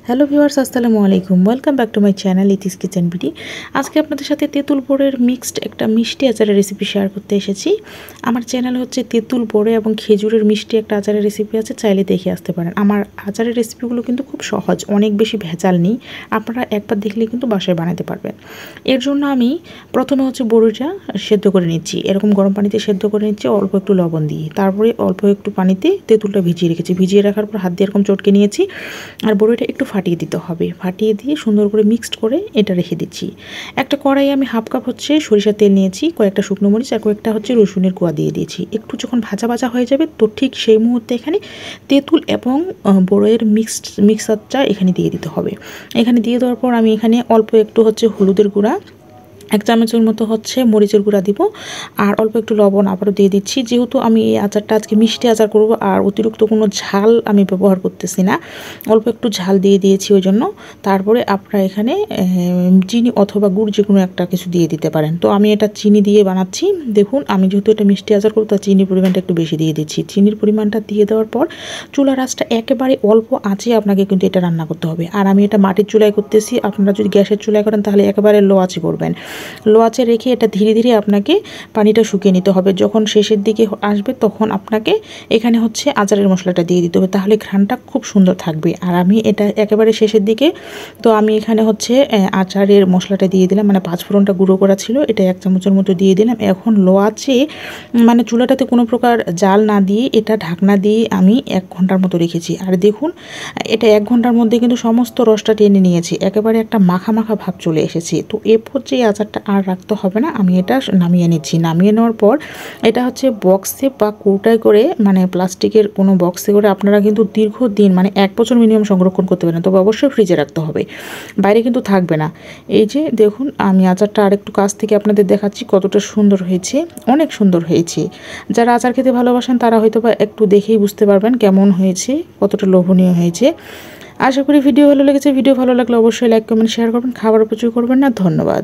Hello viewers, আসসালামু আলাইকুম। Welcome back to my channel Iti's kitchen BD. আজকে আপনাদের সাথে তেঁতুল বড়ের মিক্সড একটা মিষ্টি আচারের রেসিপি শেয়ার করতে এসেছি। আমার চ্যানেল হচ্ছে তেঁতুল বড়ে এবং খেজুরের মিষ্টি একটা আচারের রেসিপি আছে, চাইলে দেখে আসতে পারেন। আমার আচারের রেসিপিগুলো কিন্তু খুব সহজ, অনেক বেশি ভেজাল নেই, আপনারা একবার দেখলে কিন্তু বাসায় বানাতে পারবেন। এর জন্য আমি প্রথমে হচ্ছে বড়িটা সেদ্ধ করে নিচ্ছি, এরকম গরম পানিতে সেদ্ধ করে নিচ্ছি অল্প একটু লবণ দিয়ে। তারপরে অল্প একটু পানিতে তেঁতুলটা ভিজিয়ে রেখেছি, ভিজিয়ে রাখার পর হাত দিয়ে এরকম চটকে নিয়েছি। আর বড়িটা একটু ফাটিয়ে দিতে হবে, ফাটিয়ে দিয়ে সুন্দর করে মিক্সড করে এটা রেখে দিচ্ছি। একটা কড়াইয়ে আমি হাফ কাপ হচ্ছে সরিষার তেল নিয়েছি, কয়েকটা শুকনো মরিচ আর কয়েকটা হচ্ছে রসুনের কোয়া দিয়ে দিয়েছি। একটু যখন ভাজা ভাজা হয়ে যাবে তো ঠিক সেই মুহূর্তে এখানে তেঁতুল এবং বড়ইয়ের মিক্সারটা এখানে দিয়ে দিতে হবে। এখানে দিয়ে দেওয়ার পর আমি এখানে অল্প একটু হচ্ছে হলুদের গুঁড়া, 1 চামচের মতো হচ্ছে মরিচের গুঁড়া দিব, আর অল্প একটু লবণ আবারও দিয়ে দিচ্ছি। যেহেতু আমি এই আচারটা আজকে মিষ্টি আচার করব আর অতিরিক্ত কোনো ঝাল আমি ব্যবহার করতেছি না, অল্প একটু ঝাল দিয়ে দিয়েছি ওই জন্য। তারপরে আপনারা এখানে চিনি অথবা গুড় যে কোনো একটা কিছু দিয়ে দিতে পারেন। তো আমি এটা চিনি দিয়ে বানাচ্ছি। দেখুন, আমি যেহেতু এটা মিষ্টি আচার করব তার চিনির পরিমাণটা একটু বেশি দিয়ে দিচ্ছি। চিনির পরিমাণটা দিয়ে দেওয়ার পর চুলার আঁচটা একেবারে অল্প আঁচে আপনাকে কিন্তু এটা রান্না করতে হবে। আর আমি এটা মাটির চুলায় করতেছি, আপনারা যদি গ্যাসের চুলায় করেন তাহলে একেবারে লো আঁচে করবেন। লো আঁচে রেখে এটা ধীরে ধীরে আপনাকে পানিটা শুকিয়ে নিতে হবে। যখন শেষের দিকে আসবে তখন আপনাকে এখানে হচ্ছে আচারের মশলাটা দিয়ে দিতে হবে, তাহলে ঘ্রাণটা খুব সুন্দর থাকবে। আর আমি এটা একেবারে শেষের দিকে, তো আমি এখানে হচ্ছে আচারের মশলাটা দিয়ে দিলাম, মানে 5 ফোড়নটা গুঁড়ো করা ছিল, এটা 1 চামচের মতো দিয়ে দিলাম। এখন লো আঁচে মানে চুলাটাতে কোনো প্রকার জাল না দিয়ে এটা ঢাকনা দিয়ে আমি 1 ঘন্টার মতো রেখেছি। আর দেখুন, এটা 1 ঘন্টার মধ্যে কিন্তু সমস্ত রসটা টেনে নিয়েছি, একেবারে একটা মাখা মাখা ভাব চলে এসেছে। তো এ পর্যায়ে আচারটা আর রাখতে হবে না, আমি এটা নামিয়ে নিচ্ছি। নামিয়ে নেওয়ার পর এটা হচ্ছে বক্সে বা কৌটায় করে, মানে প্লাস্টিকের কোনো বক্সে করে আপনারা কিন্তু দীর্ঘদিন মানে 1 বছর মিনিমাম সংরক্ষণ করতে পারেন, তবে অবশ্যই ফ্রিজে রাখতে হবে, বাইরে কিন্তু থাকবে না। এই যে দেখুন, আমি আচারটা আরেকটু কাছ থেকে আপনাদের দেখাচ্ছি কতটা সুন্দর হয়েছে, অনেক সুন্দর হয়েছে। যারা আচার খেতে ভালোবাসেন তারা হয়তো বা একটু দেখেই বুঝতে পারবেন কেমন হয়েছে, কতটা লোভনীয় হয়েছে। আশা করি ভিডিও ভালো লেগেছে। ভিডিও ভালো লাগলে অবশ্যই লাইক কমেন্ট শেয়ার করবেন, খাবার অপচয় করবেন না। ধন্যবাদ।